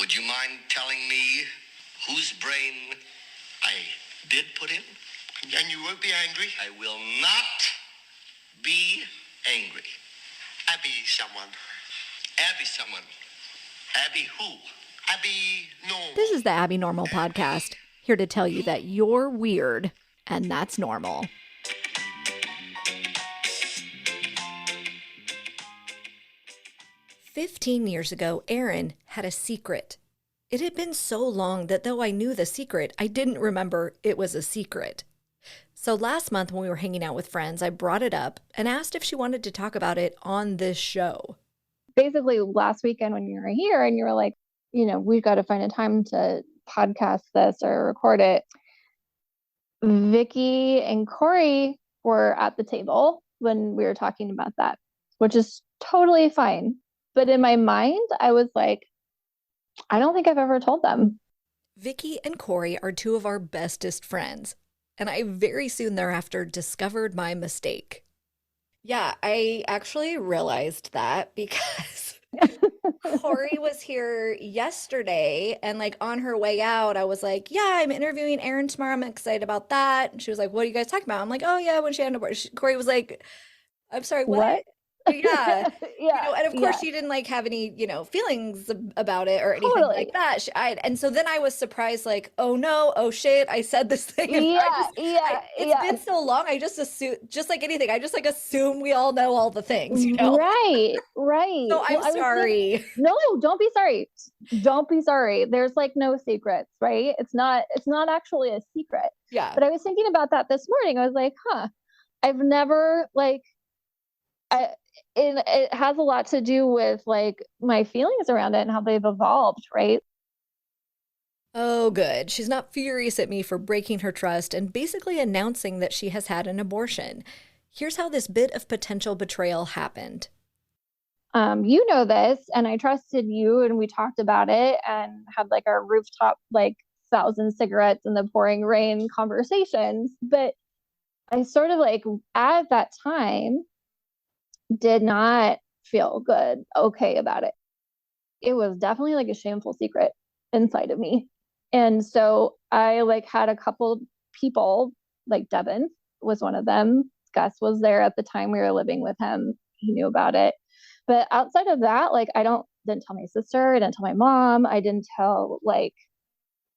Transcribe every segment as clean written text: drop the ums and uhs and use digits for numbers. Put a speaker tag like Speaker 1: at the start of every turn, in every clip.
Speaker 1: Would you mind telling me whose brain I did put in? And you won't be angry? I will not be angry. Abby someone. Abby someone. Abby who? Abby Normal.
Speaker 2: This is the Abby Normal Podcast, here to tell you that you're weird, and that's normal. "15 years ago, Aaron had a secret. It had been so long that though I knew the secret, I didn't remember it was a secret. So last month when we were hanging out with friends, I brought it up and asked if she wanted to talk about it on this show.
Speaker 3: Basically, last weekend when you were here and you were like, we've got to find a time to podcast this or record it. Vicky and Corey were at the table when we were talking about that, which is totally fine. But in my mind, I was like, I don't think I've ever told them.
Speaker 2: Vicky and Corey are two of our bestest friends, and I very soon thereafter discovered my mistake. Yeah, I actually realized that because Corey was here yesterday, and on her way out, I was like, yeah, I'm interviewing Erin tomorrow. I'm excited about that. And she was like, what are you guys talking about? I'm like, oh yeah, when she had an abortion. Corey was like, I'm sorry, what? Yeah. And of course she didn't have any, feelings about it or anything like that. And so then I was surprised, oh no, oh shit, I said this thing. It's been so long. I just assume, just like anything, I just assume we all know all the things,
Speaker 3: Right.
Speaker 2: So I'm sorry.
Speaker 3: No, don't be sorry. Don't be sorry. There's no secrets, right? It's not actually a secret.
Speaker 2: Yeah.
Speaker 3: But I was thinking about that this morning. I was like, I've never it has a lot to do with my feelings around it and how they've evolved, right?
Speaker 2: Oh, good. She's not furious at me for breaking her trust and basically announcing that she has had an abortion. Here's how this bit of potential betrayal happened.
Speaker 3: You know this, and I trusted you, and we talked about it and had our rooftop 1,000 cigarettes in the pouring rain conversations. But I sort of at that time did not feel okay about it. It was definitely a shameful secret inside of me. And so I had a couple people, Devin was one of them. Gus was there at the time we were living with him. He knew about it. But outside of that, didn't tell my sister, I didn't tell my mom, I didn't tell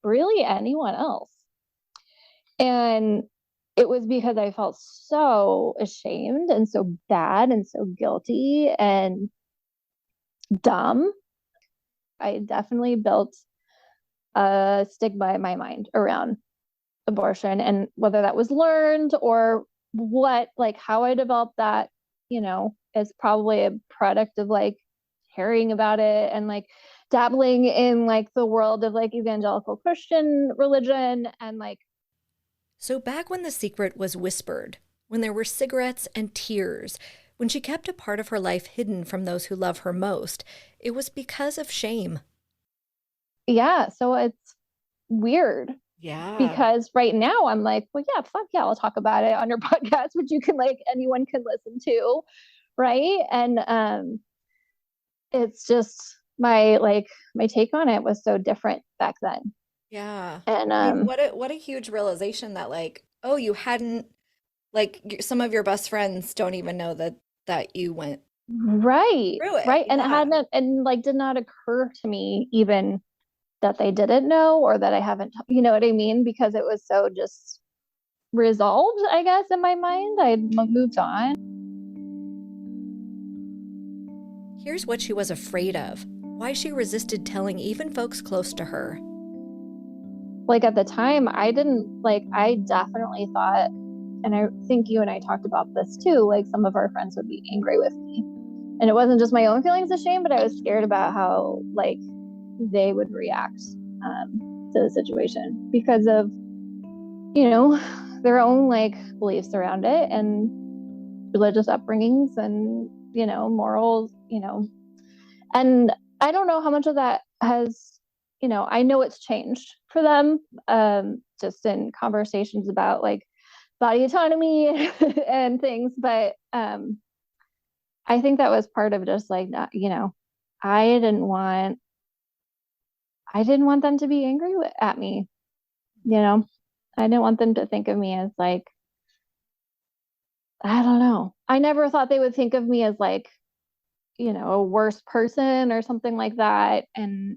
Speaker 3: really anyone else. And it was because I felt so ashamed and so bad and so guilty and dumb. I definitely built a stigma in my mind around abortion, and whether that was learned or what, how I developed that, is probably a product of hearing about it and dabbling in the world of evangelical Christian religion and
Speaker 2: So back when the secret was whispered, when there were cigarettes and tears, when she kept a part of her life hidden from those who love her most, it was because of shame.
Speaker 3: Yeah, so it's weird.
Speaker 2: Yeah.
Speaker 3: Because right now I'm well, yeah, fuck yeah, I'll talk about it on your podcast, which you can anyone can listen to, right? And it's just my take on it was so different back then.
Speaker 2: Yeah.
Speaker 3: And
Speaker 2: what a huge realization that oh, you hadn't some of your best friends don't even know that you went
Speaker 3: right
Speaker 2: through it.
Speaker 3: Right.
Speaker 2: Yeah.
Speaker 3: And it hadn't did not occur to me even that they didn't know or that I haven't, you know what I mean? Because it was so just resolved, I guess, in my mind. I had moved on.
Speaker 2: Here's what she was afraid of, why she resisted telling even folks close to her.
Speaker 3: At the time, I didn't, I definitely thought, and I think you and I talked about this too, some of our friends would be angry with me. And it wasn't just my own feelings of shame, but I was scared about how, they would react to the situation because of, their own, beliefs around it and religious upbringings and, morals, and I don't know how much of that has, I know it's changed for them, just in conversations about body autonomy and things. But I think that was part of just not, I didn't want I didn't want them to be angry at me. I didn't want them to think of me as like, I don't know. I never thought they would think of me as like, a worse person or something like that, and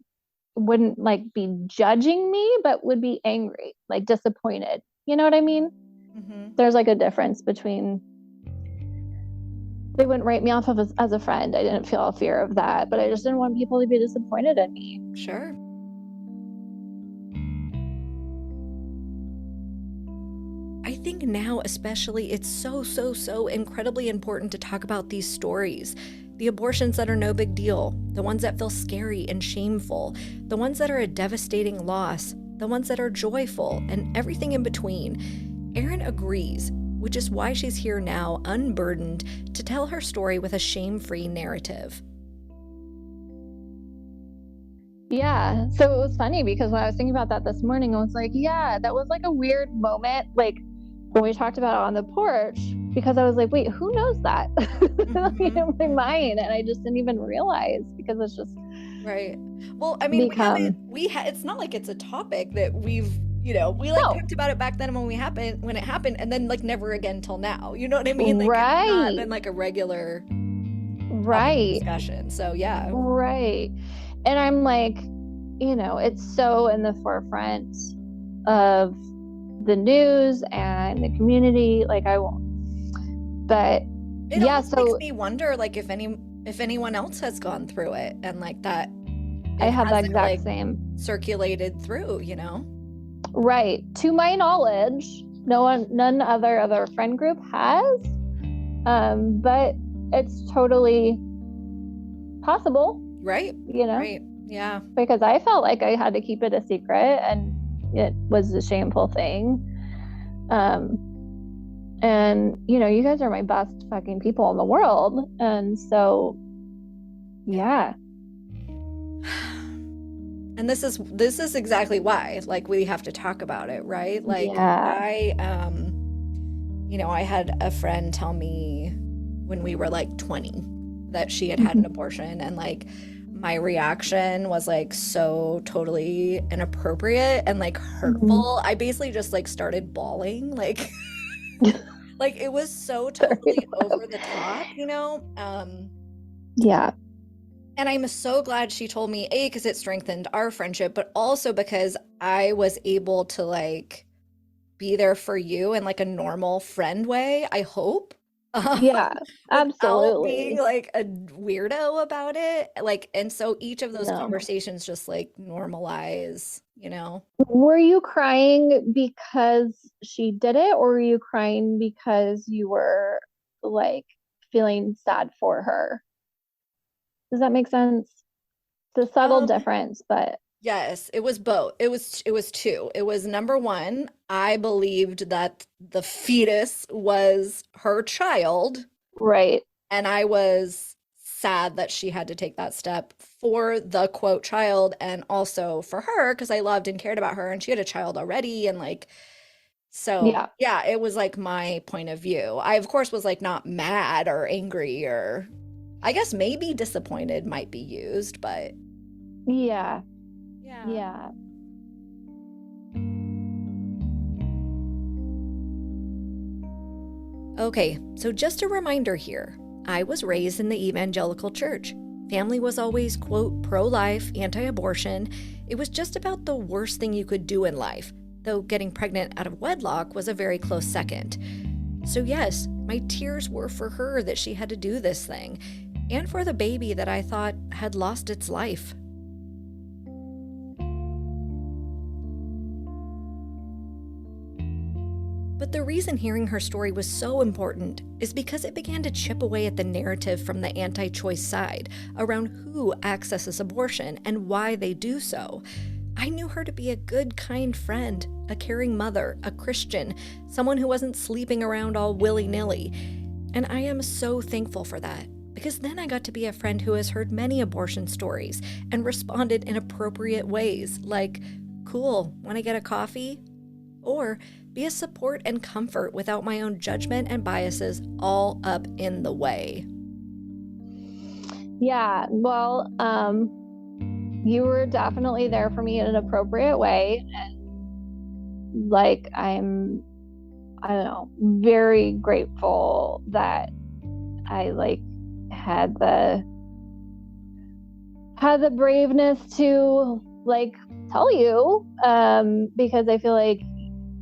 Speaker 3: wouldn't like be judging me, but would be angry, like disappointed. You know what I mean?
Speaker 2: Mm-hmm.
Speaker 3: There's like a difference between, they wouldn't write me off as a friend. I didn't feel a fear of that, but I just didn't want people to be disappointed in me.
Speaker 2: Sure. I think now, especially, it's so incredibly important to talk about these stories. The abortions that are no big deal, the ones that feel scary and shameful, the ones that are a devastating loss, the ones that are joyful, and everything in between. Erin agrees, which is why she's here now, unburdened, to tell her story with a shame-free narrative.
Speaker 3: Yeah. So it was funny because when I was thinking about that this morning, I was like, yeah, that was like a weird moment. Like when we talked about it on the porch, because I was like, wait, who knows that?
Speaker 2: Mm-hmm.
Speaker 3: In my mind. And I just didn't even realize, because it's just
Speaker 2: Right. Well, I mean, it's not like it's a topic that we've, we like
Speaker 3: No.
Speaker 2: talked about it back then when it happened, and then like never again till now. You know what I mean? Like it's not
Speaker 3: Right.
Speaker 2: been like a regular topic of
Speaker 3: Right.
Speaker 2: discussion. So yeah.
Speaker 3: Right. And I'm like, it's so in the forefront of the news and the community. Like I won't. But
Speaker 2: It
Speaker 3: yeah,
Speaker 2: almost
Speaker 3: so
Speaker 2: makes me wonder, like if anyone else has gone through it, and like that
Speaker 3: I
Speaker 2: it
Speaker 3: had the
Speaker 2: hasn't
Speaker 3: exact
Speaker 2: like
Speaker 3: same.
Speaker 2: circulated through,
Speaker 3: Right. To my knowledge, none other friend group has. But it's totally possible.
Speaker 2: Right. Right. Yeah.
Speaker 3: Because I felt like I had to keep it a secret, and it was a shameful thing. And you guys are my best fucking people in the world. And so, yeah.
Speaker 2: And this is exactly why, like, we have to talk about it, right? Like,
Speaker 3: Yeah.
Speaker 2: I had a friend tell me when we were like 20 that she had had an abortion, and like my reaction was like so totally inappropriate and like hurtful. I basically just like started bawling, like like it was so totally over the top,
Speaker 3: Yeah.
Speaker 2: And I'm so glad she told me, A, because it strengthened our friendship, but also because I was able to like be there for you in like a normal friend way, I hope.
Speaker 3: Yeah,
Speaker 2: Without
Speaker 3: absolutely.
Speaker 2: being like a weirdo about it. Like, and so each of those
Speaker 3: No.
Speaker 2: conversations just like normalize,
Speaker 3: Were you crying because she did it, or were you crying because you were like feeling sad for her? Does that make sense? It's a subtle difference, but
Speaker 2: Yes, it was both. It was two. It was number one, I believed that the fetus was her child,
Speaker 3: right.
Speaker 2: and I was sad that she had to take that step for the quote child, and also for her because I loved and cared about her, and she had a child already, and like so yeah, it was like my point of view. I of course was like not mad or angry, or I guess maybe disappointed might be used, but
Speaker 3: Yeah.
Speaker 2: Okay, so just a reminder here. I was raised in the evangelical church. Family was always, quote, pro-life, anti-abortion. It was just about the worst thing you could do in life, though getting pregnant out of wedlock was a very close second. So yes, my tears were for her that she had to do this thing, and for the baby that I thought had lost its life. But the reason hearing her story was so important is because it began to chip away at the narrative from the anti-choice side around who accesses abortion and why they do so. I knew her to be a good, kind friend, a caring mother, a Christian, someone who wasn't sleeping around all willy-nilly. And I am so thankful for that, because then I got to be a friend who has heard many abortion stories and responded in appropriate ways, like, cool, want to get a coffee? Or be a support and comfort without my own judgment and biases all up in the way.
Speaker 3: Yeah, well, You were definitely there for me in an appropriate way. And like, I don't know, very grateful that I like had the braveness to like tell you, because I feel like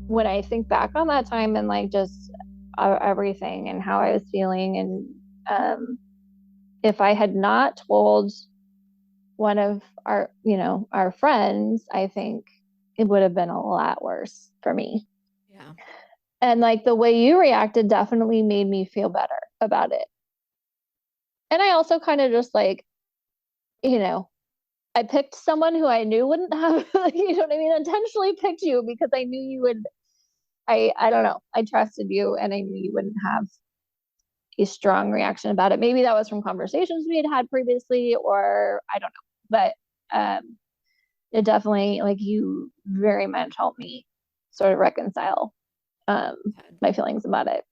Speaker 3: when I think back on that time and like just everything and how I was feeling, and if I had not told one of our, our friends, I think it would have been a lot worse for me.
Speaker 2: Yeah.
Speaker 3: And like the way you reacted definitely made me feel better about it. And I also kind of just like, I picked someone who I knew wouldn't have, you know what I mean? Intentionally picked you because I knew you would, I don't know, I trusted you and I knew you wouldn't have a strong reaction about it. Maybe that was from conversations we had previously, or I don't know. But it definitely, like, you very much helped me sort of reconcile my feelings about it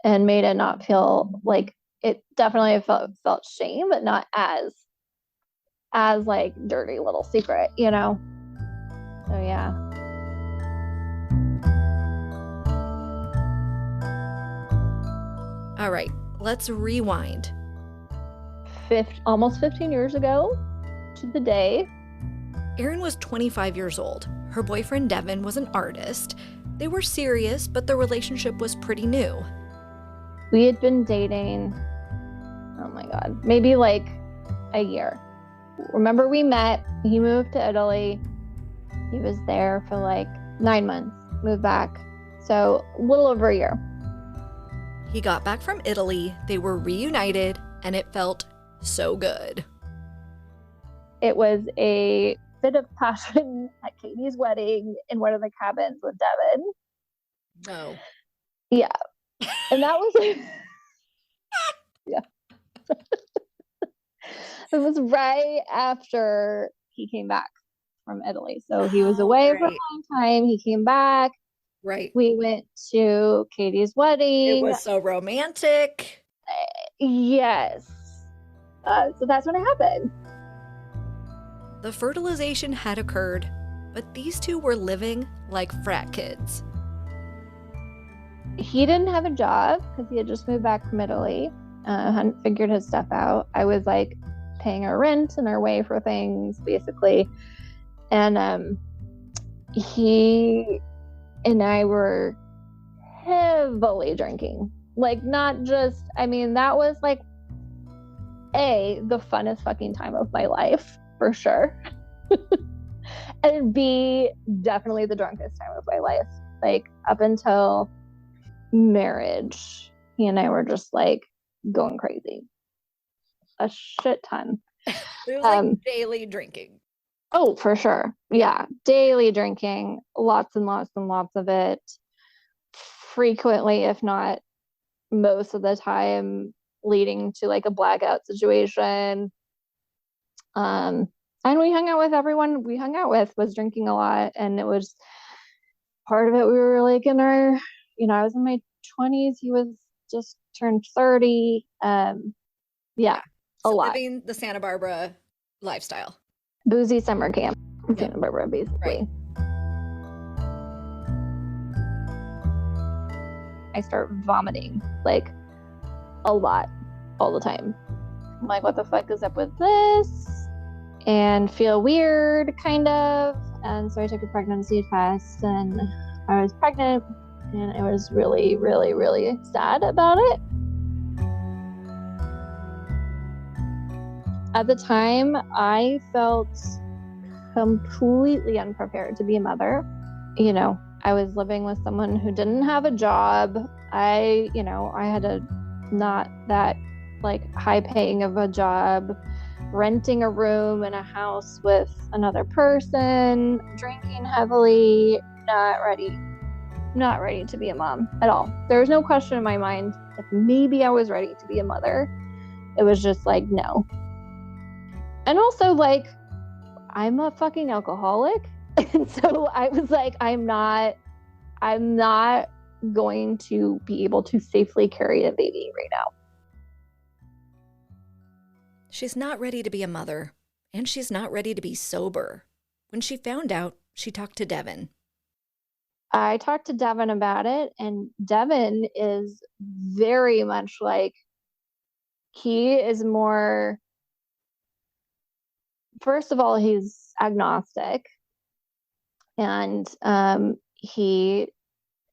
Speaker 3: and made it not feel like it. Definitely felt shame, but not as like dirty little secret, so yeah.
Speaker 2: All right, let's rewind.
Speaker 3: Almost 15 years ago to the day.
Speaker 2: Erin was 25 years old. Her boyfriend Devin was an artist. They were serious, but their relationship was pretty new.
Speaker 3: We had been dating, oh my God, maybe like a year. Remember, we met, he moved to Italy. He was there for like 9 months, moved back. So a little over a year.
Speaker 2: He got back from Italy, they were reunited, and it felt so good.
Speaker 3: It was a fit of passion at Katie's wedding in one of the cabins with Devin.
Speaker 2: No.
Speaker 3: Yeah. And that was yeah. It was right after he came back from Italy. So he was away for a long time. He came back.
Speaker 2: Right.
Speaker 3: We went to Katie's wedding.
Speaker 2: It was so romantic.
Speaker 3: Yes. So that's when it happened.
Speaker 2: The fertilization had occurred, but these two were living like frat kids.
Speaker 3: He didn't have a job because he had just moved back from Italy. Hadn't figured his stuff out. I was like paying our rent and our way for things, basically. And he and I were heavily drinking. Like, not just, I mean, that was like the funnest fucking time of my life, for sure. And B, definitely the drunkest time of my life. Like, up until marriage, he and I were just like going crazy. A shit ton.
Speaker 2: It was like daily drinking.
Speaker 3: Oh, for sure. Yeah. Daily drinking, lots and lots and lots of it. Frequently, if not most of the time, leading to like a blackout situation. And we hung out with everyone we hung out with was drinking a lot. And it was part of it. We were like in our, I was in my 20s. He was just turned 30. Yeah.
Speaker 2: So
Speaker 3: a lot.
Speaker 2: Living the Santa Barbara lifestyle.
Speaker 3: Boozy summer camp in Santa Barbara, basically.
Speaker 2: Right.
Speaker 3: I start vomiting like a lot all the time. I'm like, what the fuck is up with this? And feel weird, kind of. And so I took a pregnancy test and I was pregnant, and I was really, really, really sad about it. At the time, I felt completely unprepared to be a mother. I was living with someone who didn't have a job. I had a not that like high paying of a job, renting a room in a house with another person, drinking heavily, not ready to be a mom at all. There was no question in my mind if maybe I was ready to be a mother. It was just like, no. And also, like, I'm a fucking alcoholic. And so I was like, I'm not going to be able to safely carry a baby right now.
Speaker 2: She's not ready to be a mother. and she's not ready to be sober. When she found out, she talked to Devin.
Speaker 3: I talked to Devin about it, and Devin is very much like, he is more, first of all, he's agnostic. And he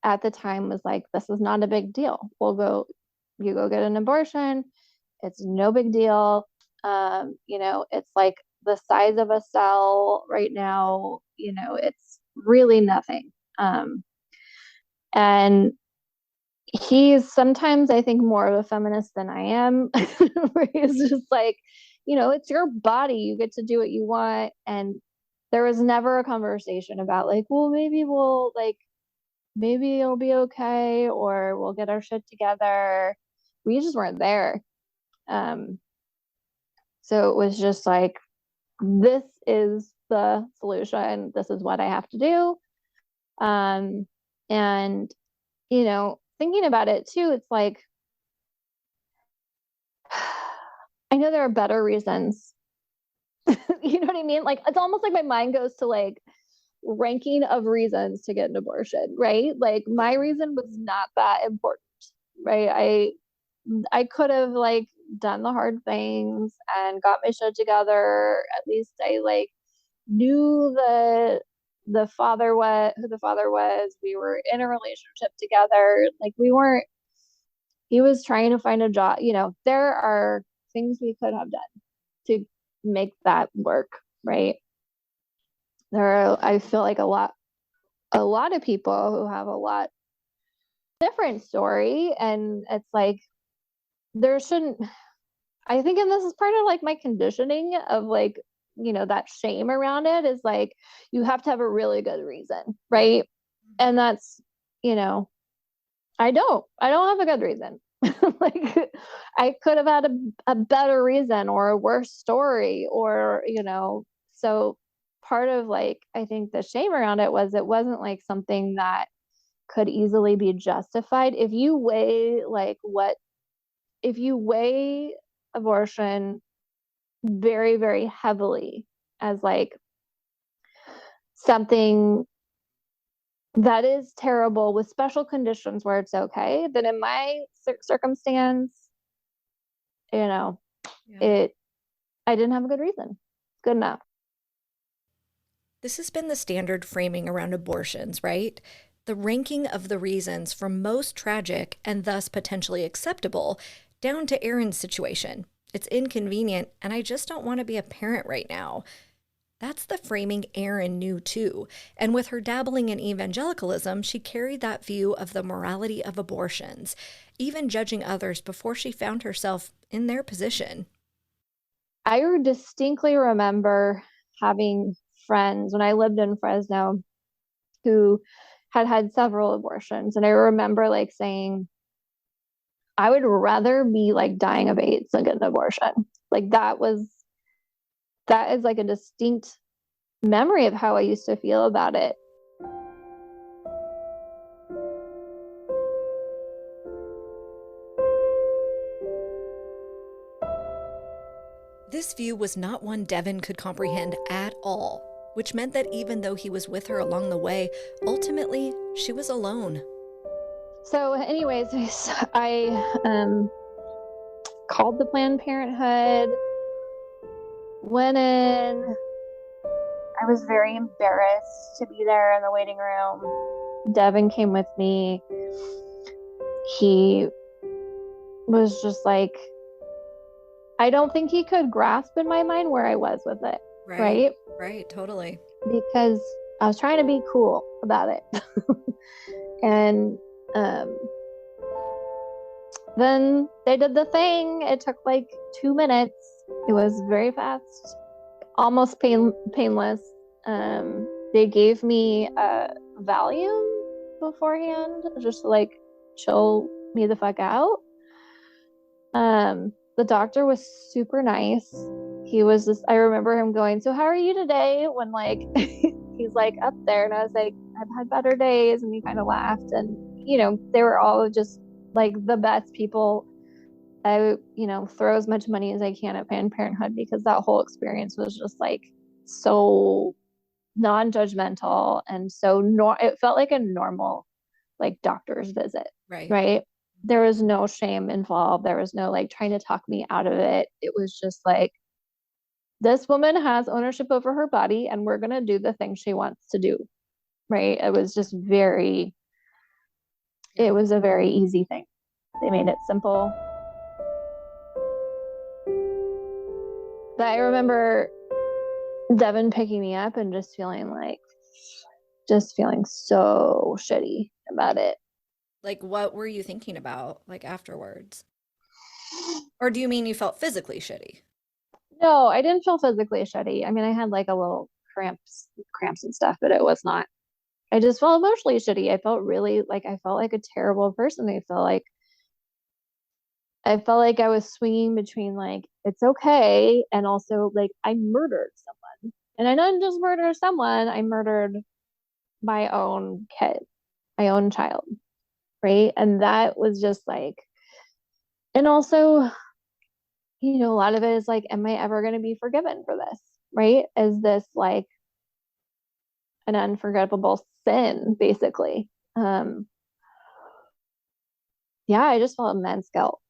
Speaker 3: at the time was like, this is not a big deal. You go get an abortion. It's no big deal. It's like the size of a cell right now, it's really nothing. And he's sometimes, I think, more of a feminist than I am, where he's just like, it's your body. You get to do what you want. And there was never a conversation about like, well, maybe it'll be okay, or we'll get our shit together. We just weren't there. So it was just like, this is the solution. This is what I have to do. And, thinking about it too, it's like, I know there are better reasons. You know what I mean? Like, it's almost like my mind goes to like ranking of reasons to get an abortion, right? Like, my reason was not that important, right? I could have like done the hard things and got my shit together. At least I like knew the father was who the father was. We were in a relationship together. Like, we weren't, he was trying to find a job. There are things we could have done to make that work, right? I feel like a lot of people who have a lot different story, and it's like, there shouldn't, I think, and this is part of like my conditioning of like, that shame around it, is like, you have to have a really good reason, right? And that's, I don't have a good reason. Like, I could have had a better reason or a worse story, or, so part of like, I think the shame around it wasn't like something that could easily be justified. If you weigh abortion very, very heavily as like something that is terrible with special conditions where it's okay, then in my circumstance,
Speaker 2: Yeah.
Speaker 3: I didn't have a good reason. Good enough.
Speaker 2: This has been the standard framing around abortions, right? The ranking of the reasons from most tragic and thus potentially acceptable down to Erin's situation. It's inconvenient, and I just don't want to be a parent right now. That's the framing Erin knew too. And with her dabbling in evangelicalism, she carried that view of the morality of abortions, even judging others before she found herself in their position.
Speaker 3: I distinctly remember having friends when I lived in Fresno who had several abortions. And I remember like saying, I would rather be like dying of AIDS than get an abortion. Like, that is like a distinct memory of how I used to feel about it.
Speaker 2: This view was not one Devin could comprehend at all, which meant that even though he was with her along the way, ultimately, she was alone.
Speaker 3: So anyways, I called the Planned Parenthood, went in. I was very embarrassed to be there in the waiting room. Devin came with me. He was just like, I don't think he could grasp in my mind where I was with it. Right?
Speaker 2: Right, totally.
Speaker 3: Because I was trying to be cool about it. And then they did the thing. It took like 2 minutes. It was very fast, almost painless. They gave me Valium beforehand, just to like chill me the fuck out. The doctor was super nice. He was just, I remember him going, so how are you today? When like, he's like up there, and I was like, I've had better days. And he kind of laughed, and they were all just like the best people I, throw as much money as I can at Planned Parenthood because that whole experience was just like so non-judgmental and it felt like a normal like doctor's visit,
Speaker 2: Right.
Speaker 3: right? There was no shame involved. There was no like trying to talk me out of it. It was just like, this woman has ownership over her body and we're going to do the thing she wants to do, right? It was just it was a very easy thing. They made it simple. But I remember Devin picking me up and just feeling so shitty about it.
Speaker 2: Like, what were you thinking about, like, afterwards? Or do you mean you felt physically shitty?
Speaker 3: No, I didn't feel physically shitty. I mean, I had like a little cramps and stuff, but it was not. I just felt emotionally shitty. I felt like a terrible person. I felt like I was swinging between like it's okay and also like I murdered someone. And I didn't just murder someone, I murdered my own kid, my own child, right? And that was just like, and also, a lot of it is like, am I ever going to be forgiven for this? Right? Is this like an unforgivable sin, basically? Yeah, I just felt immense guilt.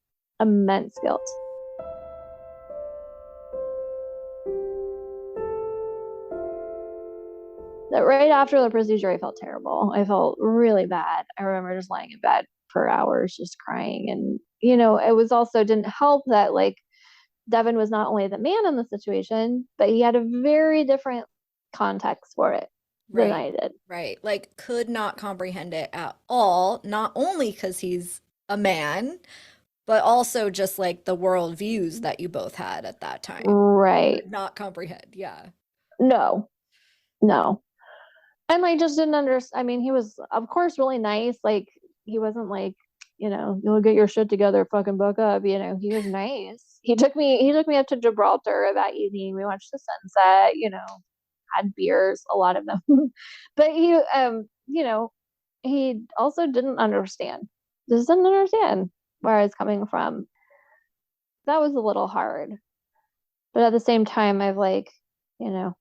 Speaker 3: That right after the procedure, I felt terrible. I felt really bad. I remember just lying in bed for hours, just crying. And, it was also didn't help that like Devin was not only the man in the situation, but he had a very different context for it than
Speaker 2: Right.
Speaker 3: I did.
Speaker 2: Right. Like, could not comprehend it at all, not only because he's a man, but also just like the world views that you both had at that time.
Speaker 3: Right.
Speaker 2: Could not comprehend. Yeah.
Speaker 3: No, no. And I just didn't understand. I mean, he was, of course, really nice. Like, he wasn't like, you'll get your shit together, fucking book up. He was nice. He took me up to Gibraltar that evening. We watched the sunset, had beers, a lot of them. But he also didn't understand. Just didn't understand where I was coming from. That was a little hard. But at the same time, I've like, you know,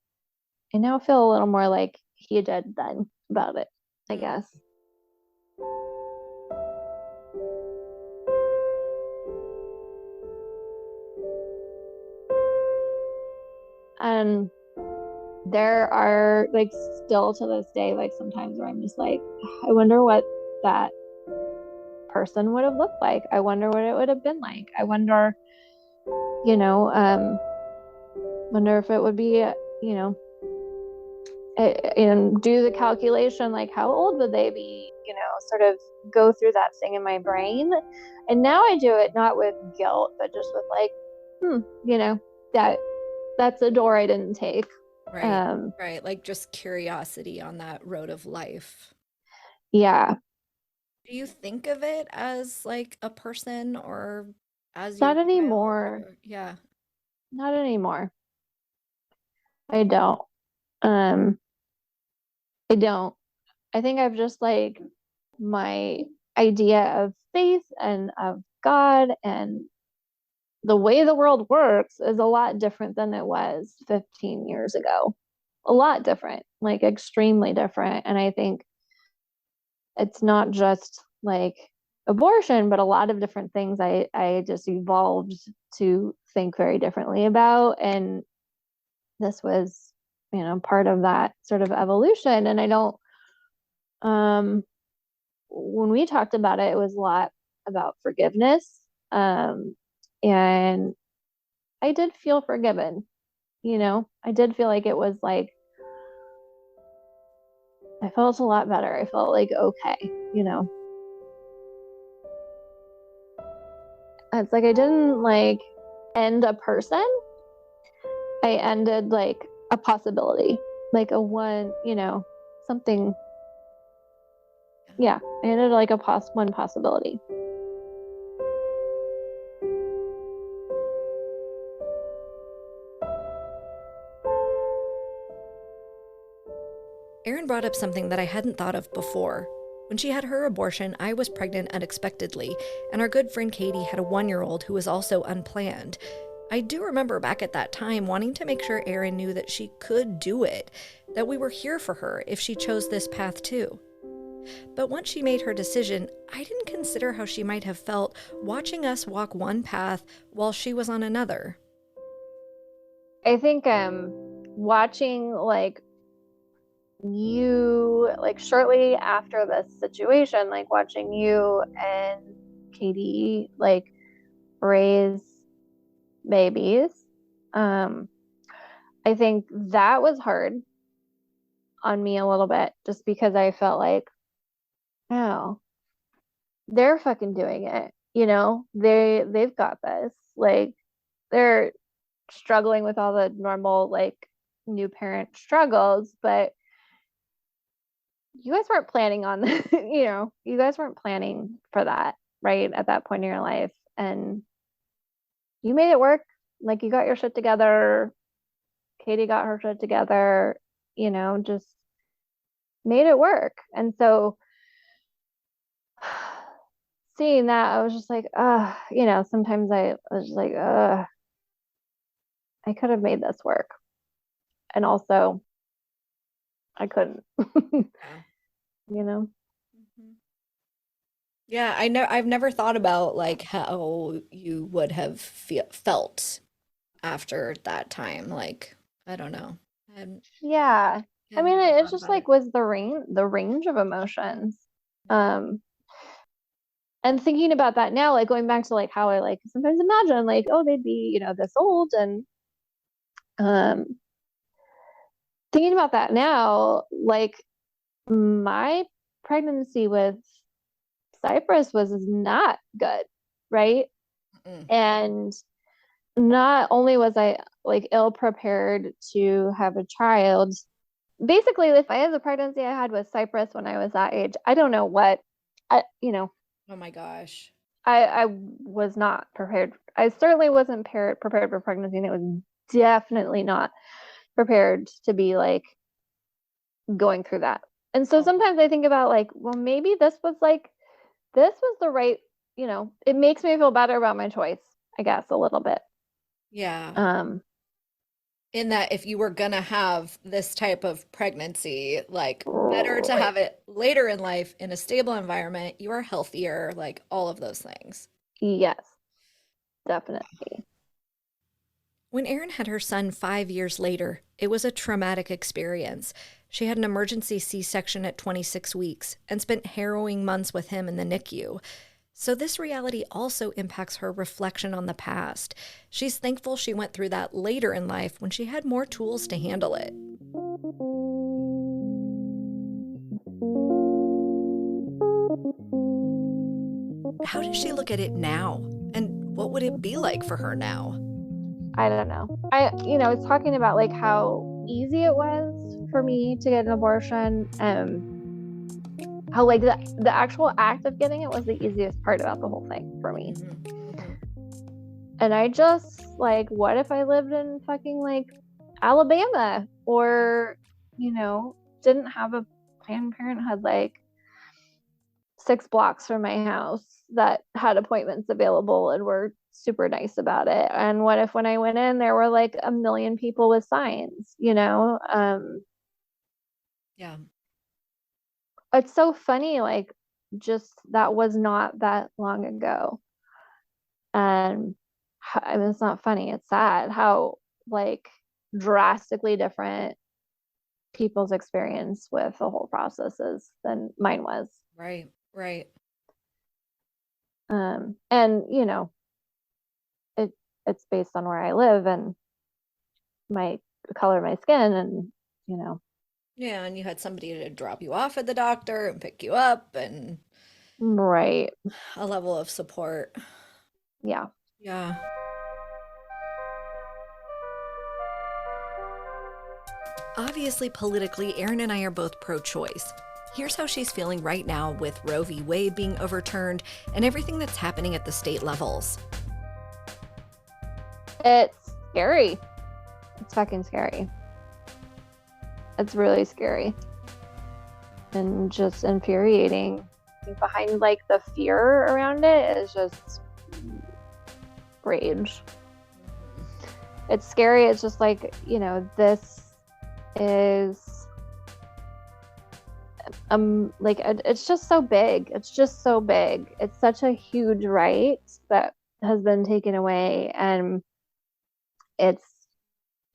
Speaker 3: I now feel a little more like he did then about it, I guess. And there are like still to this day, like sometimes where I'm just like, I wonder what that person would have looked like. I wonder what it would have been like. I wonder, you know, wonder if it would be, and do the calculation, like how old would they be, sort of go through that thing in my brain. And now I do it not with guilt, but just with like, that's a door I didn't take.
Speaker 2: Right. Right. Like just curiosity on that road of life.
Speaker 3: Yeah.
Speaker 2: Do you think of it as like a person or as your
Speaker 3: Not
Speaker 2: child?
Speaker 3: anymore.
Speaker 2: Yeah.
Speaker 3: Not anymore. I don't. Um, I don't. I think I've just like my idea of faith and of God and the way the world works is a lot different than it was 15 years ago. A lot different, like extremely different. And I think it's not just like abortion, but a lot of different things I just evolved to think very differently about. And this was, part of that sort of evolution. And I don't, when we talked about it, it was a lot about forgiveness. And I did feel forgiven, I did feel like it was like, I felt a lot better. I felt like, okay. It's like I didn't like end a person. I ended like a possibility, like a one, something. Yeah, I ended like one possibility.
Speaker 2: Erin brought up something that I hadn't thought of before, When she had her abortion, I was pregnant unexpectedly, and our good friend Katie had a 1-year-old who was also unplanned. I do remember back at that time wanting to make sure Erin knew that she could do it, that we were here for her if she chose this path too. But once she made her decision, I didn't consider how she might have felt watching us walk one path while she was on another.
Speaker 3: I think watching like you like shortly after this situation, like watching you and Katie like raise babies, I think that was hard on me a little bit, just because I felt like, oh, they're fucking doing it, they've got this, like they're struggling with all the normal like new parent struggles, but you guys weren't planning on you guys weren't planning for that, right, at that point in your life, and you made it work. Like, you got your shit together, Katie got her shit together, just made it work. And so seeing that, I was just like, sometimes I was just like, I could have made this work. And also I couldn't.
Speaker 2: Yeah. Yeah, I've never thought about like how you would have felt after that time. Like, I don't know.
Speaker 3: Yeah. I mean,
Speaker 2: Never
Speaker 3: it
Speaker 2: thought
Speaker 3: just
Speaker 2: about
Speaker 3: like
Speaker 2: it.
Speaker 3: was the range of emotions. Um, and thinking about that now, like going back to like how I like sometimes imagine like, oh, they'd be, this old, and um thinking about that now, like my pregnancy with Cypress was not good, right?
Speaker 2: Mm.
Speaker 3: And not only was I like ill prepared to have a child, basically, if I had the pregnancy I had with Cypress when I was that age, I don't know what, I,
Speaker 2: Oh my gosh.
Speaker 3: I was not prepared. I certainly wasn't prepared for pregnancy, and it was definitely not prepared to be like going through that. And so
Speaker 2: Oh.
Speaker 3: sometimes I think about like, well, maybe this was the right, it makes me feel better about my choice, I guess, a little bit.
Speaker 2: Yeah.
Speaker 3: Um,
Speaker 2: In that if you were gonna have this type of pregnancy, like better to
Speaker 3: right.
Speaker 2: have it later in life in a stable environment, you are healthier, like all of those things.
Speaker 3: Yes, definitely.
Speaker 2: When Erin had her son 5 years later, it was a traumatic experience. She had an emergency C-section at 26 weeks and spent harrowing months with him in the NICU. So, this reality also impacts her reflection on the past. She's thankful she went through that later in life when she had more tools to handle it. How does she look at it now? And what would it be like for her now?
Speaker 3: I don't know. It's talking about like how easy it was for me to get an abortion, how like the actual act of getting it was the easiest part about the whole thing for me. And I just like, what if I lived in fucking like Alabama, or didn't have a Planned Parenthood like 6 blocks from my house that had appointments available and were super nice about it? And what if when I went in there were like a million people with signs?
Speaker 2: Yeah.
Speaker 3: It's so funny, like just that was not that long ago. And I mean, it's not funny, it's sad how like drastically different people's experience with the whole process is than mine was.
Speaker 2: Right, right.
Speaker 3: And it's based on where I live and my color of my skin, and
Speaker 2: Yeah, and you had somebody to drop you off at the doctor and pick you up and
Speaker 3: right.
Speaker 2: a level of support.
Speaker 3: Yeah.
Speaker 2: Yeah. Obviously, politically, Erin and I are both pro-choice. Here's how she's feeling right now with Roe v. Wade being overturned and everything that's happening at the state levels.
Speaker 3: It's scary. It's fucking scary. It's really scary. and just infuriating. Behind like the fear around it is just rage. It's scary. It's just like, this is like it's just so big. It's just so big. It's such a huge right that has been taken away, and it's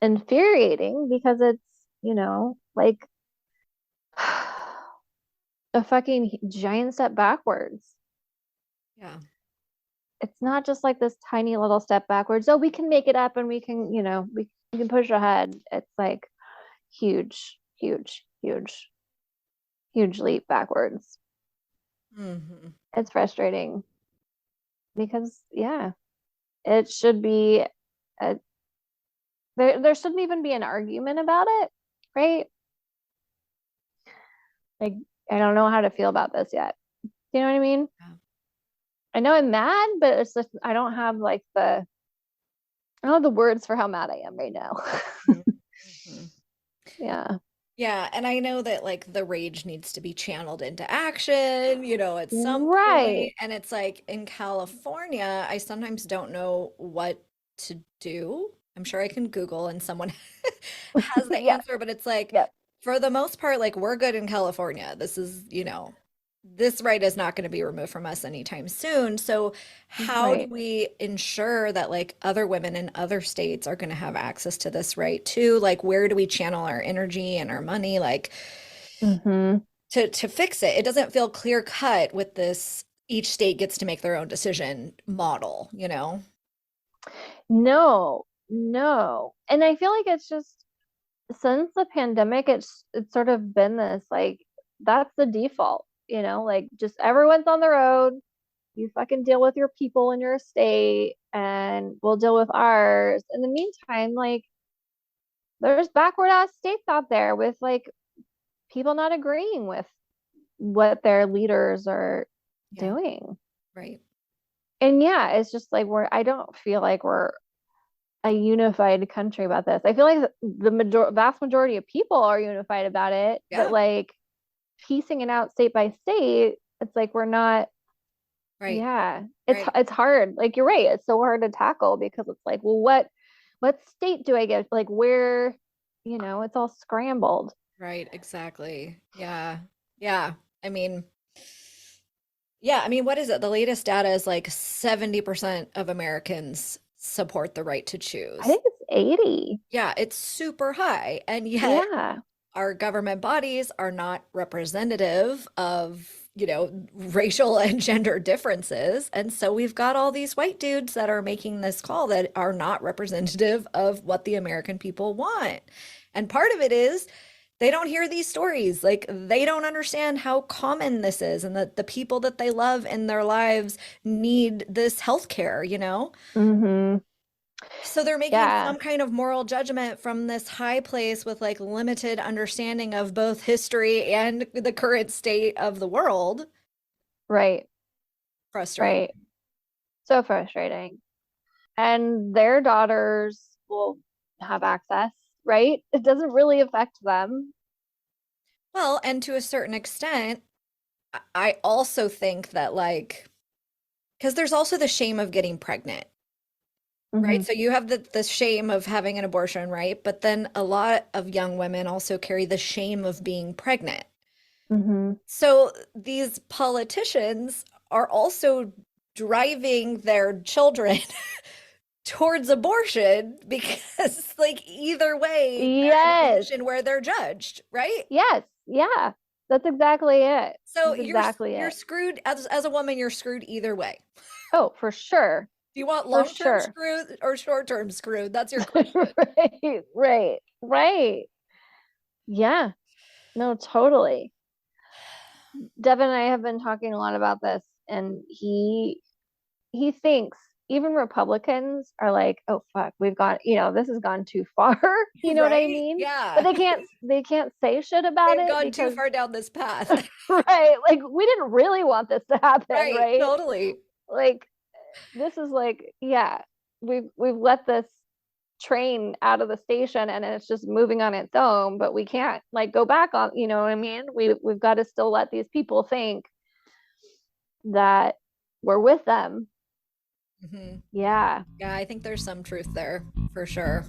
Speaker 3: infuriating because it's, like a fucking giant step backwards.
Speaker 2: Yeah.
Speaker 3: It's not just like this tiny little step backwards. Oh, we can make it up and we can, we can push ahead. It's like huge, huge, huge, huge leap backwards.
Speaker 2: Mm-hmm.
Speaker 3: It's frustrating because, yeah, it should be there shouldn't even be an argument about it, right? Like, I don't know how to feel about this yet. You know what I mean?
Speaker 2: Yeah.
Speaker 3: I know I'm mad, but it's just I don't have the words for how mad I am right now.
Speaker 2: Mm-hmm.
Speaker 3: Yeah.
Speaker 2: Yeah, and I know that like the rage needs to be channeled into action, at some
Speaker 3: Right.
Speaker 2: point. And it's like in California, I sometimes don't know what to do. I'm sure I can Google and someone has the
Speaker 3: Yeah.
Speaker 2: answer, but it's like
Speaker 3: Yep.
Speaker 2: for the most part, like we're good in California. This is, this right is not going to be removed from us anytime soon. So how do
Speaker 3: Right.
Speaker 2: we ensure that like other women in other states are going to have access to this right too? Like where do we channel our energy and our money like
Speaker 3: Mm-hmm.
Speaker 2: to fix it? It doesn't feel clear cut with this each state gets to make their own decision model.
Speaker 3: No, no. And I feel like it's just since the pandemic, it's sort of been this like that's the default, like just everyone's on the road. You fucking deal with your people in your state and we'll deal with ours. In the meantime, like there's backward ass states out there with like people not agreeing with what their leaders are
Speaker 2: Yeah,
Speaker 3: doing.
Speaker 2: right.
Speaker 3: And yeah, it's just like I don't feel like we're a unified country about this. I feel like the vast majority of people are unified about it, but
Speaker 2: Yeah,
Speaker 3: like piecing it out state by state, it's like we're not.
Speaker 2: right,
Speaker 3: Yeah,
Speaker 2: right,
Speaker 3: it's hard. Like you're right, it's so hard to tackle because it's like, well, what state do I get? Like where, it's all scrambled.
Speaker 2: right, exactly. Yeah. Yeah. I mean, yeah, I mean, what is it? The latest data is like 70% of Americans support the right to
Speaker 3: I
Speaker 2: choose.
Speaker 3: think it's 80.
Speaker 2: Yeah, it's super high. And yet
Speaker 3: Yeah,
Speaker 2: our government bodies are not representative of, racial and gender differences. And so we've got all these white dudes that are making this call that are not representative of what the American people want. And part of it is they don't hear these stories. Like they don't understand how common this is and that the people that they love in their lives need this health care.
Speaker 3: mm-hmm.
Speaker 2: So they're making
Speaker 3: Yeah,
Speaker 2: some kind of moral judgment from this high place with like limited understanding of both history and the current state of the world.
Speaker 3: right,
Speaker 2: Frustrating.
Speaker 3: right. So frustrating. And their daughters will have access, right? It doesn't really affect them.
Speaker 2: Well, and to a certain extent, I also think that like, because there's also the shame of getting pregnant. Right.
Speaker 3: Mm-hmm.
Speaker 2: So you have the shame of having an abortion, right? But then a lot of young women also carry the shame of being pregnant.
Speaker 3: Mm-hmm.
Speaker 2: So these politicians are also driving their children towards abortion because, like, either way, they're in a
Speaker 3: Yes.
Speaker 2: position where they're judged, right?
Speaker 3: Yes. Yeah. That's exactly it.
Speaker 2: So
Speaker 3: That's exactly
Speaker 2: you're
Speaker 3: it.
Speaker 2: screwed as a woman, you're screwed either way.
Speaker 3: Oh, for sure.
Speaker 2: Do you want
Speaker 3: For
Speaker 2: long-term
Speaker 3: sure.
Speaker 2: screwed or short-term screwed? That's your question.
Speaker 3: Right. Right. Right. Yeah. No, totally. Devin and I have been talking a lot about this, and he thinks even Republicans are like, oh fuck, we've gone, this has gone too far. You know what I
Speaker 2: Right?
Speaker 3: mean? But
Speaker 2: Yeah.
Speaker 3: they can't say shit about
Speaker 2: They've
Speaker 3: it
Speaker 2: gone too
Speaker 3: because
Speaker 2: far down this path.
Speaker 3: right, like we didn't really want this to happen,
Speaker 2: Right.
Speaker 3: right?
Speaker 2: Totally.
Speaker 3: Like this is like, yeah, we've let this train out of the station and it's just moving on its own, but we can't like go back on, you know what I mean? We've got to still let these people think that we're with them.
Speaker 2: Hmm.
Speaker 3: Yeah.
Speaker 2: Yeah, I think there's some truth there for sure.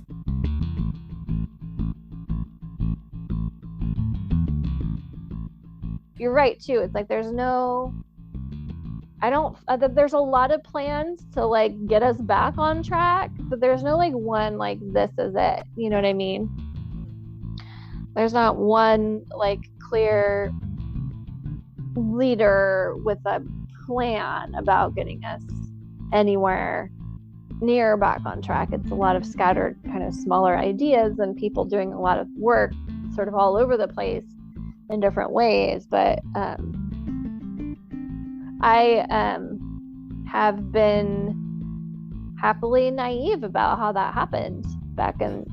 Speaker 3: You're right too. It's like there's no I don't there's a lot of plans to like get us back on track, but there's no like one like this is it. You know what I mean? There's not one like clear leader with a plan about getting us anywhere near back on track. It's a lot of scattered kind of smaller ideas and people doing a lot of work sort of all over the place in different ways. But I have been happily naive about how that happened back in,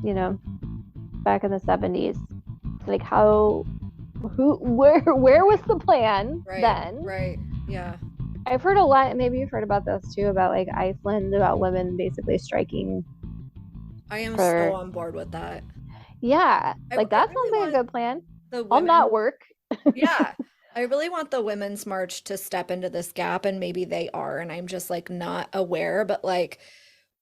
Speaker 3: back in the 70s. Like where was the plan then?
Speaker 2: Right. Yeah.
Speaker 3: I've heard a lot, maybe you've heard about this too, about like Iceland, about women basically striking.
Speaker 2: I am so on board with that.
Speaker 3: Yeah. Like that sounds like a good plan. I'll not work.
Speaker 2: Yeah. I really want the Women's March to step into this gap, and maybe they are, and I'm just like not aware, but like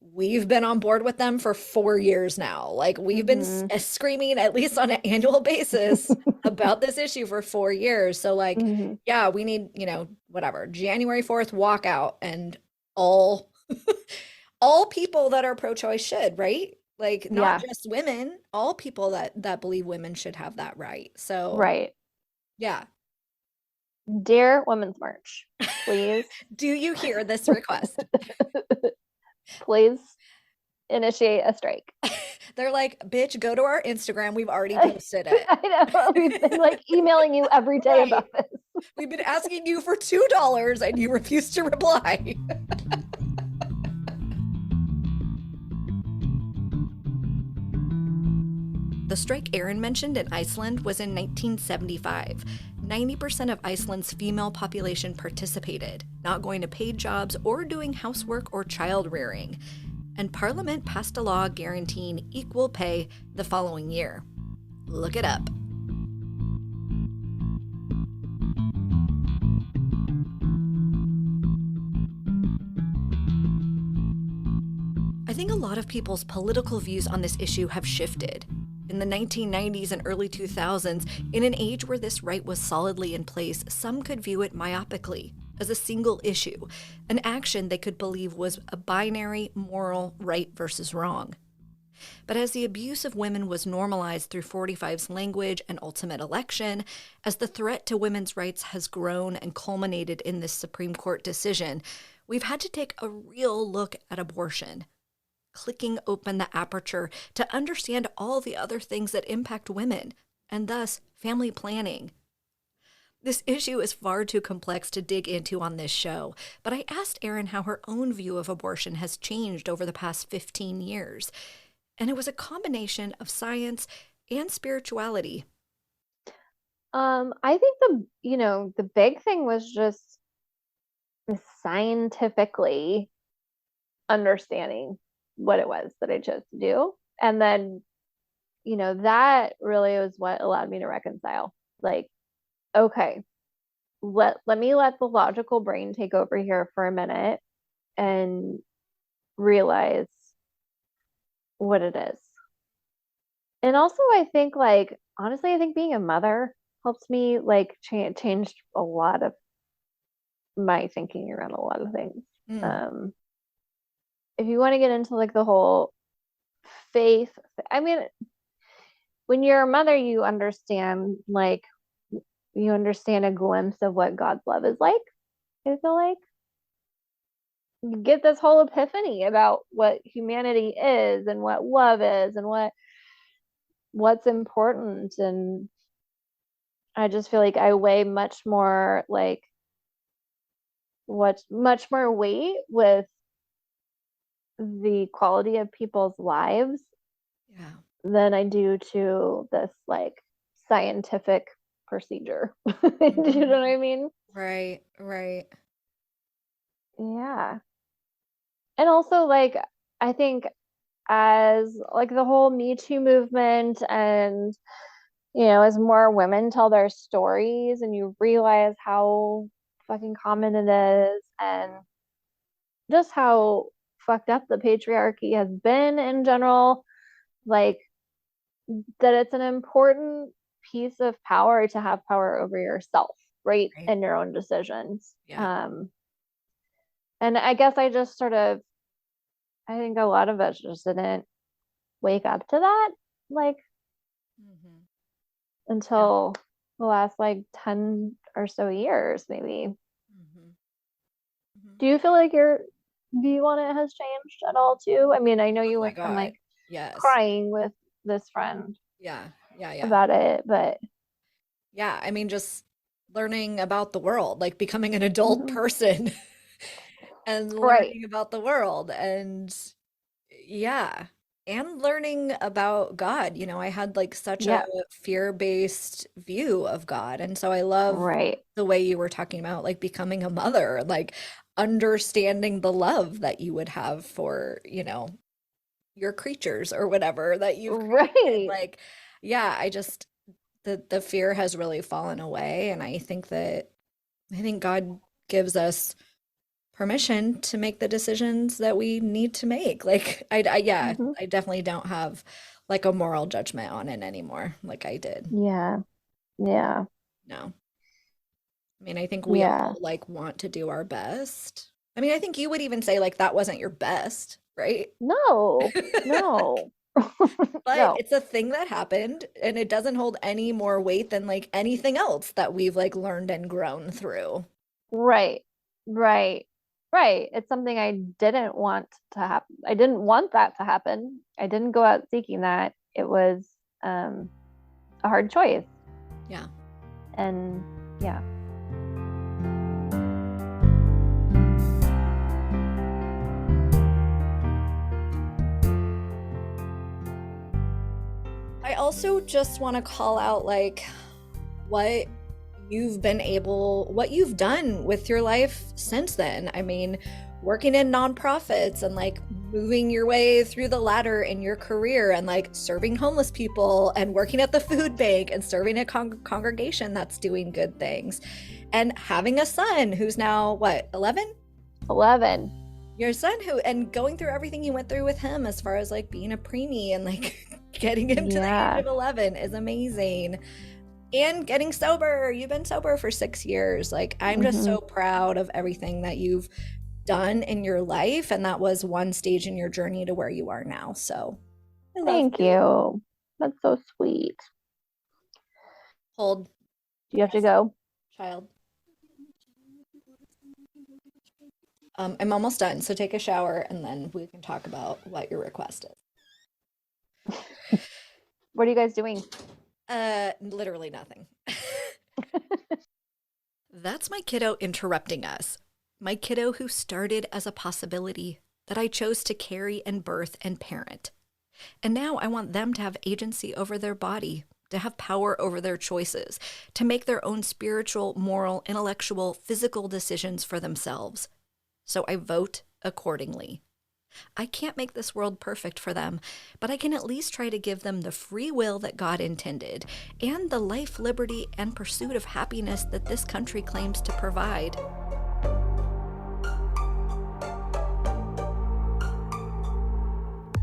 Speaker 2: we've been on board with them for 4 years now. Like we've been screaming at least on an annual basis about this issue for 4 years. So like, yeah, we need, whatever, January 4th walkout, and all people that are pro-choice should, right? Like not just women, all people that believe women should have that right. So
Speaker 3: right.
Speaker 2: Yeah.
Speaker 3: Dear Women's March, please.
Speaker 2: Do you hear this request?
Speaker 3: Please initiate a strike.
Speaker 2: They're like, bitch, go to our Instagram. We've already posted it.
Speaker 3: I know. We've been like emailing you every day about this.
Speaker 2: We've been asking you for $2 and you refuse to reply. The strike Erin mentioned in Iceland was in 1975. 90% of Iceland's female population participated, not going to paid jobs or doing housework or child rearing. And Parliament passed a law guaranteeing equal pay the following year. Look it up. I think a lot of people's political views on this issue have shifted. In the 1990s and early 2000s, in an age where this right was solidly in place, some could view it myopically, as a single issue, an action they could believe was a binary, moral right versus wrong. But as the abuse of women was normalized through 45's language and ultimate election, as the threat to women's rights has grown and culminated in this Supreme Court decision, we've had to take a real look at abortion, clicking open the aperture to understand all the other things that impact women, and thus family planning. This issue is far too complex to dig into on this show, but I asked Erin how her own view of abortion has changed over the past 15 years. And it was a combination of science and spirituality.
Speaker 3: I think the big thing was just scientifically understanding what it was that I chose to do. And then, that really was what allowed me to reconcile. Like, okay, let me let the logical brain take over here for a minute and realize what it is. And also I think like honestly I think being a mother helps me like change a lot of my thinking around a lot of things. If you want to get into like the whole faith, I mean, when you're a mother, you understand a glimpse of what God's love is like. I feel like you get this whole epiphany about what humanity is and what love is and what's important. And I just feel like I weigh much more weight with the quality of people's lives than I do to this like scientific procedure. Do you know what I mean?
Speaker 2: Right.
Speaker 3: Yeah. And also like I think as like the whole Me Too movement and as more women tell their stories and you realize how fucking common it is and just how fucked up the patriarchy has been in general, like that it's an important piece of power to have power over yourself, right?
Speaker 2: Right.
Speaker 3: And your own decisions.
Speaker 2: Yeah.
Speaker 3: And I guess I just I think a lot of us just didn't wake up to that, like,
Speaker 2: Mhm.
Speaker 3: until the last like 10 or so years, maybe.
Speaker 2: Mhm. Mhm.
Speaker 3: Do you feel like your view on it has changed at all too? I mean, I know
Speaker 2: Oh
Speaker 3: you
Speaker 2: my
Speaker 3: went from
Speaker 2: God.
Speaker 3: like
Speaker 2: Yes.
Speaker 3: crying with this friend
Speaker 2: Yeah. Yeah. Yeah.
Speaker 3: about it, but
Speaker 2: Yeah. I mean, just learning about the world, like becoming an adult
Speaker 3: Mhm.
Speaker 2: person and
Speaker 3: Right.
Speaker 2: learning about the world. And yeah. And learning about God. I had like such a
Speaker 3: Yeah.
Speaker 2: fear-based view of God. And so I love
Speaker 3: Right.
Speaker 2: the way you were talking about like becoming a mother, like understanding the love that you would have for, your creatures or whatever that you've created.
Speaker 3: Right.
Speaker 2: Like, yeah, I just the fear has really fallen away. And I think God gives us permission to make the decisions that we need to make. Like yeah,
Speaker 3: hmm
Speaker 2: I definitely don't have like a moral judgment on it anymore like I did.
Speaker 3: Yeah. Yeah.
Speaker 2: No. I mean, I think we
Speaker 3: Yeah.
Speaker 2: all like want to do our best. I mean, I think you would even say like that wasn't your best, right?
Speaker 3: No. No.
Speaker 2: But
Speaker 3: No.
Speaker 2: it's a thing that happened and it doesn't hold any more weight than like anything else that we've like learned and grown through.
Speaker 3: Right. Right. Right. It's something I didn't want to happen. I didn't want that to happen. I didn't go out seeking that. It was a hard choice.
Speaker 2: Yeah.
Speaker 3: And yeah.
Speaker 2: I also just want to call out like what what you've done with your life since then. I mean, working in nonprofits and like moving your way through the ladder in your career and like serving homeless people and working at the food bank and serving a congregation that's doing good things and having a son who's now what, 11?
Speaker 3: 11.
Speaker 2: Your son and going through everything you went through with him as far as like being a preemie and like getting him to the age of 11 is amazing. And getting sober. You've been sober for 6 years. Like, I'm just so proud of everything that you've done in your life. And that was one stage in your journey to where you are now. So I love
Speaker 3: Thank you. That's so sweet.
Speaker 2: Hold.
Speaker 3: Do you have to go?
Speaker 2: Child. I'm almost done. So take a shower and then we can talk about what your request is.
Speaker 3: What are you guys doing?
Speaker 2: Literally nothing. That's my kiddo interrupting us. My kiddo who started as a possibility that I chose to carry and birth and parent. And now I want them to have agency over their body, to have power over their choices, to make their own spiritual, moral, intellectual, physical decisions for themselves. So I vote accordingly. I can't make this world perfect for them, but I can at least try to give them the free will that God intended and the life, liberty, and pursuit of happiness that this country claims to provide.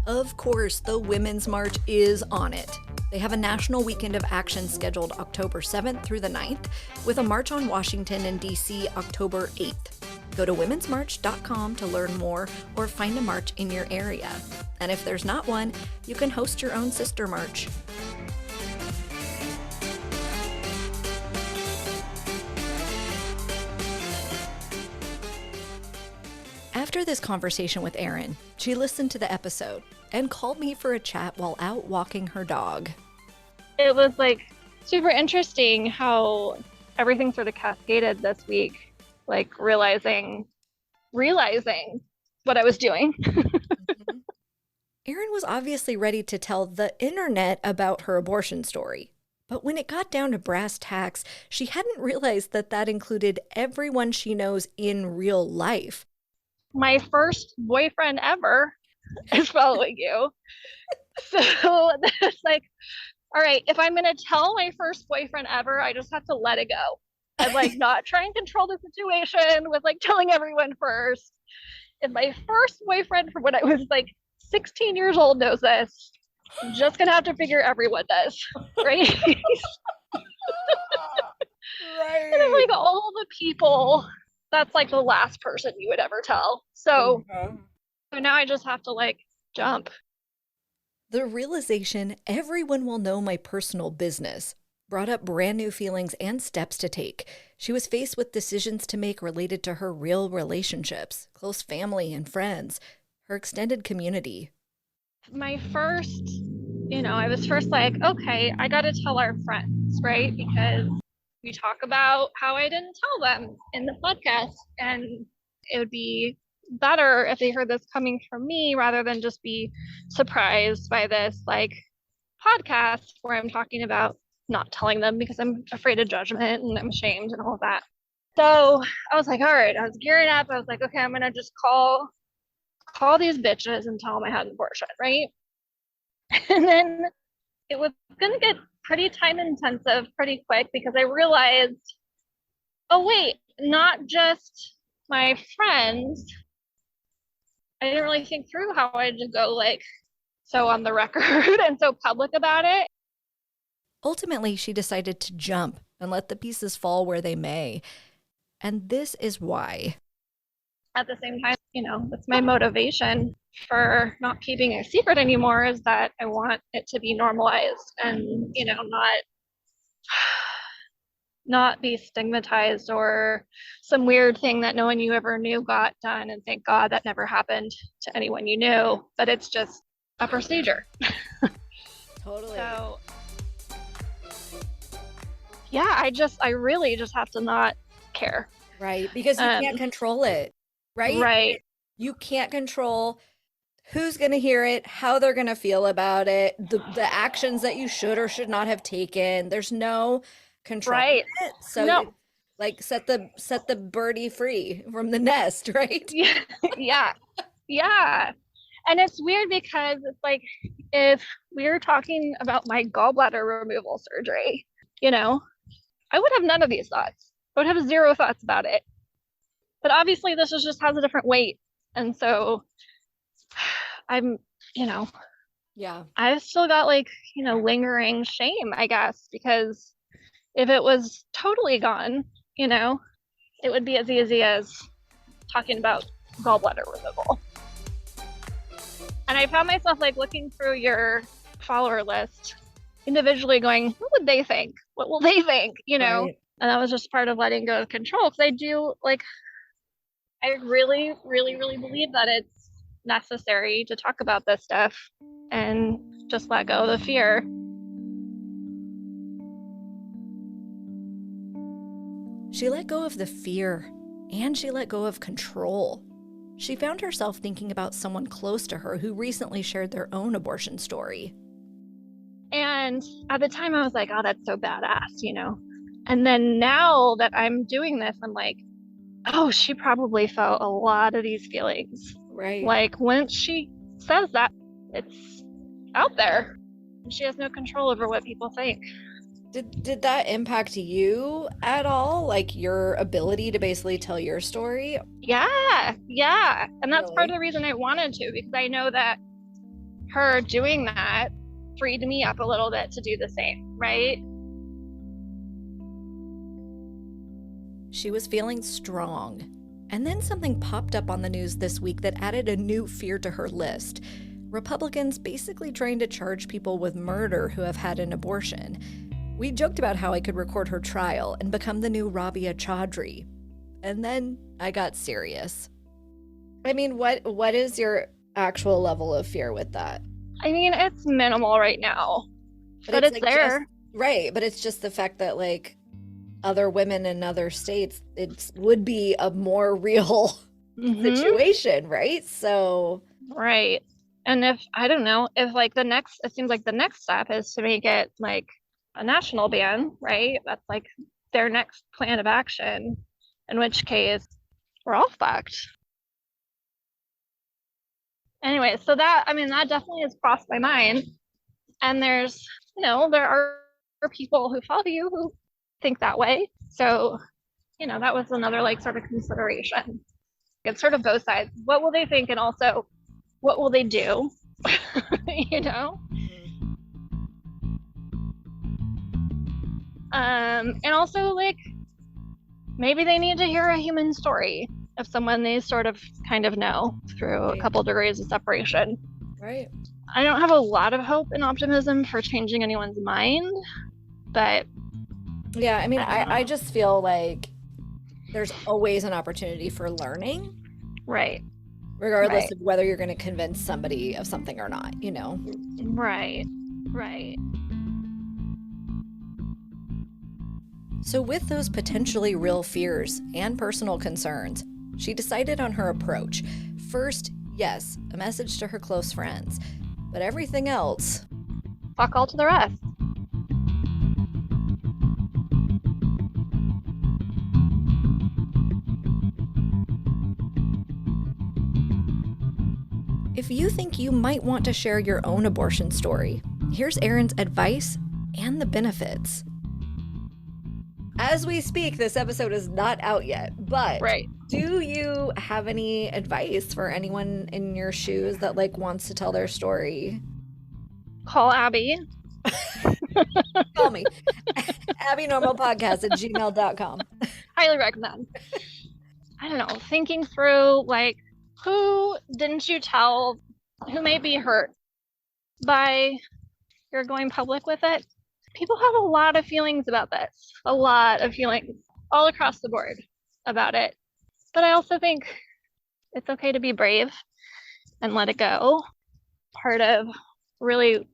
Speaker 2: Of course, the Women's March is on it. They have a national weekend of action scheduled October 7th through the 9th, with a march on Washington and D.C. October 8th. Go to womensmarch.com to learn more or find a march in your area. And if there's not one, you can host your own sister march. After this conversation with Erin, she listened to the episode and called me for a chat while out walking her dog.
Speaker 3: It was like super interesting how everything sort of cascaded this week, like realizing what I was doing.
Speaker 2: Erin was obviously ready to tell the internet about her abortion story. But when it got down to brass tacks, she hadn't realized that that included everyone she knows in real life.
Speaker 3: My first boyfriend ever is following you. So it's like, all right, if I'm gonna tell my first boyfriend ever, I just have to let it go. I'm like not try and control the situation with like telling everyone first. If my first boyfriend from when I was like 16 years old knows this, I'm just gonna have to figure everyone does, right?
Speaker 2: Right.
Speaker 3: And I'm like all the people, that's like the last person you would ever tell. So now I just have to like jump.
Speaker 2: The realization everyone will know my personal business brought up brand new feelings and steps to take. She was faced with decisions to make related to her real relationships, close family and friends, her extended community.
Speaker 3: My first, I was first like, okay, I got to tell our friends, right? Because we talk about how I didn't tell them in the podcast, and it would be better if they heard this coming from me rather than just be surprised by this like podcast where I'm talking about not telling them because I'm afraid of judgment and I'm ashamed and all of that. So I was like, all right, I was gearing up. I was like, okay, I'm gonna just call these bitches and tell them I had an abortion, right? And then it was gonna get pretty time intensive pretty quick because I realized, oh wait, not just my friends. I didn't really think through how I'd just go like so on the record and so public about it.
Speaker 2: Ultimately, she decided to jump and let the pieces fall where they may. And this is why.
Speaker 3: At the same time, that's my motivation for not keeping a secret anymore, is that I want it to be normalized and, not be stigmatized or some weird thing that no one you ever knew got done. And thank God that never happened to anyone you knew, but it's just a procedure.
Speaker 2: Totally.
Speaker 3: So yeah, I really just have to not care.
Speaker 2: Right, because you can't control it, right?
Speaker 3: Right.
Speaker 2: You can't control who's going to hear it, how they're going to feel about it, the actions that you should or should not have taken. There's no control.
Speaker 3: Right.
Speaker 2: It. So
Speaker 3: no.
Speaker 2: like set the birdie free from the nest, right?
Speaker 3: Yeah. Yeah. And it's weird because it's like if we were talking about my gallbladder removal surgery, I would have none of these thoughts. I would have zero thoughts about it. But obviously this just has a different weight. And so I'm,
Speaker 2: yeah,
Speaker 3: I've still got like, lingering shame, I guess, because if it was totally gone, it would be as easy as talking about gallbladder removal. And I found myself like looking through your follower list individually going, what would they think? What will they think?
Speaker 2: Right.
Speaker 3: And that was just part of letting go of control. Because I do I really, really, really believe that it's necessary to talk about this stuff and just let go of the fear.
Speaker 2: She let go of the fear and she let go of control. She found herself thinking about someone close to her who recently shared their own abortion story.
Speaker 3: And at the time I was like, oh, that's so badass, And then now that I'm doing this, I'm like, oh, she probably felt a lot of these feelings.
Speaker 2: Right.
Speaker 3: Like when she says that, it's out there. And she has no control over what people think.
Speaker 2: Did that impact you at all? Like your ability to basically tell your story?
Speaker 3: Yeah. And that's
Speaker 2: Really?
Speaker 3: part of the reason I wanted to, because I know that her doing that freed me up a little bit to do the same, right?
Speaker 2: She was feeling strong. And then something popped up on the news this week that added a new fear to her list. Republicans basically trying to charge people with murder who have had an abortion. We joked about how I could record her trial and become the new Rabia Chaudhry. And then I got serious. I mean, what is your actual level of fear with that?
Speaker 3: I mean, it's minimal right now, but it's like there.
Speaker 2: Right, but it's just the fact that like other women in other states, it would be a more real situation, right? So
Speaker 3: right. And if I don't know, if like it seems like the next step is to make it like a national ban, right? That's like their next plan of action, in which case we're all fucked. Anyway, so that definitely has crossed my mind. And there's, there are people who follow you who think that way. So, that was another like sort of consideration. It's sort of both sides. What will they think? And also, what will they do? And also, like, maybe they need to hear a human story of someone they sort of kind of know through a couple degrees of separation.
Speaker 2: Right.
Speaker 3: I don't have a lot of hope and optimism for changing anyone's mind, but
Speaker 2: yeah, I mean, I just feel like there's always an opportunity for learning.
Speaker 3: Right.
Speaker 2: Regardless of whether you're going to convince somebody of something or not,
Speaker 3: Right.
Speaker 2: So with those potentially real fears and personal concerns, she decided on her approach. First, yes, a message to her close friends, but everything else,
Speaker 3: fuck all to the rest.
Speaker 2: If you think you might want to share your own abortion story, here's Erin's advice and the benefits. As we speak, this episode is not out yet, but do you have any advice for anyone in your shoes that like wants to tell their story?
Speaker 3: Call Abby.
Speaker 2: Call me. AbbyNormalPodcast@gmail.com.
Speaker 3: Highly recommend. I don't know, thinking through like, who didn't you tell who may be hurt by your going public with it? People have a lot of feelings about this, a lot of feelings all across the board about it. But I also think it's okay to be brave and let it go. Part of really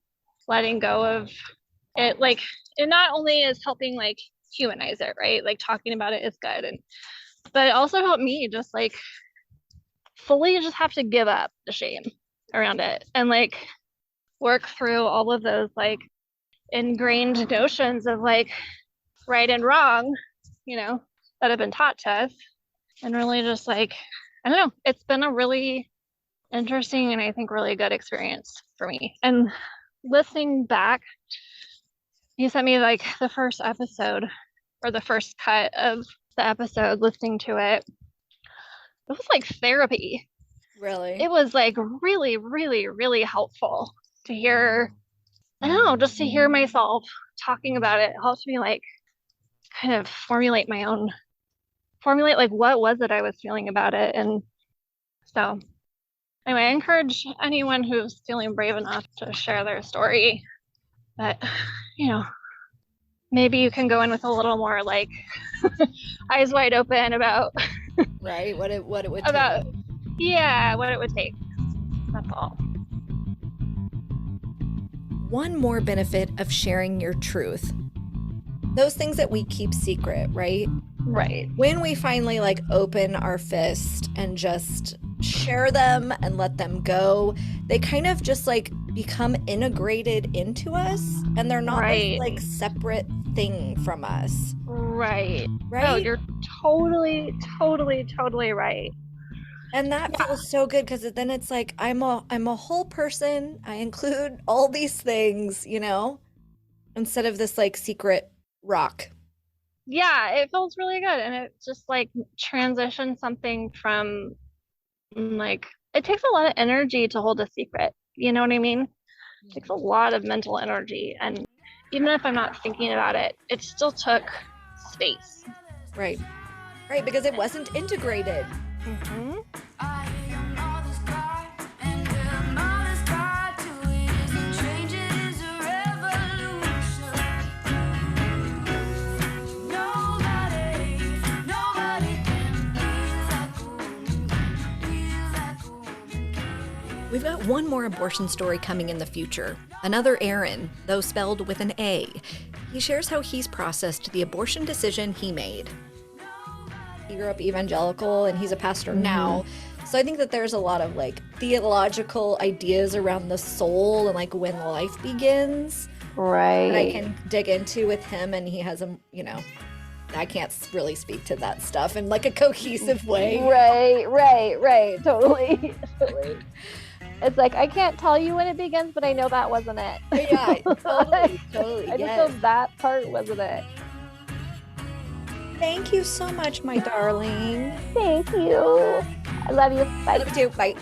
Speaker 3: letting go of it, like, it not only is helping like humanize it, right? Like talking about it is good, but it also helped me just like fully just have to give up the shame around it and like work through all of those like ingrained notions of like right and wrong, that have been taught to us, and really just like, I don't know, it's been a really interesting and I think really good experience for me. And listening back, you sent me like the first episode or the first cut of the episode, listening to it was like therapy.
Speaker 2: Really?
Speaker 3: It was like really, really, really helpful to hear, I don't know, just to hear myself talking about it helped me like kind of formulate like what was it I was feeling about it. And so anyway, I encourage anyone who's feeling brave enough to share their story, but maybe you can go in with a little more like eyes wide open about
Speaker 2: right, what it would take.
Speaker 3: About what it would take. That's all.
Speaker 2: One more benefit of sharing your truth. Those things that we keep secret, right?
Speaker 3: Right.
Speaker 2: When we finally like open our fist and just share them and let them go, they kind of just like become integrated into us, and they're not this, like separate thing from us.
Speaker 3: Right. Oh, you're totally right.
Speaker 2: And that feels so good, because then it's like I'm a whole person. I include all these things, instead of this like secret rock.
Speaker 3: Yeah, it feels really good, and it just like transitions something from like, it takes a lot of energy to hold a secret. You know what I mean? It takes a lot of mental energy, and even if I'm not thinking about it, it still took space.
Speaker 2: Right, because it wasn't integrated.
Speaker 3: Mm-hmm.
Speaker 2: We've got one more abortion story coming in the future. Another Aaron, though spelled with an A. He shares how he's processed the abortion decision he made. He grew up evangelical and he's a pastor now. So I think that there's a lot of like theological ideas around the soul and like when life begins.
Speaker 3: Right.
Speaker 2: That I can dig into with him, and he has I can't really speak to that stuff in like a cohesive way.
Speaker 3: Right. Totally. It's like I can't tell you when it begins, but I know that wasn't it.
Speaker 2: Yeah, totally.
Speaker 3: I just know that part wasn't it.
Speaker 2: Thank you so much, my darling.
Speaker 3: Thank you. I love you. Bye.
Speaker 2: Love you too. Bye.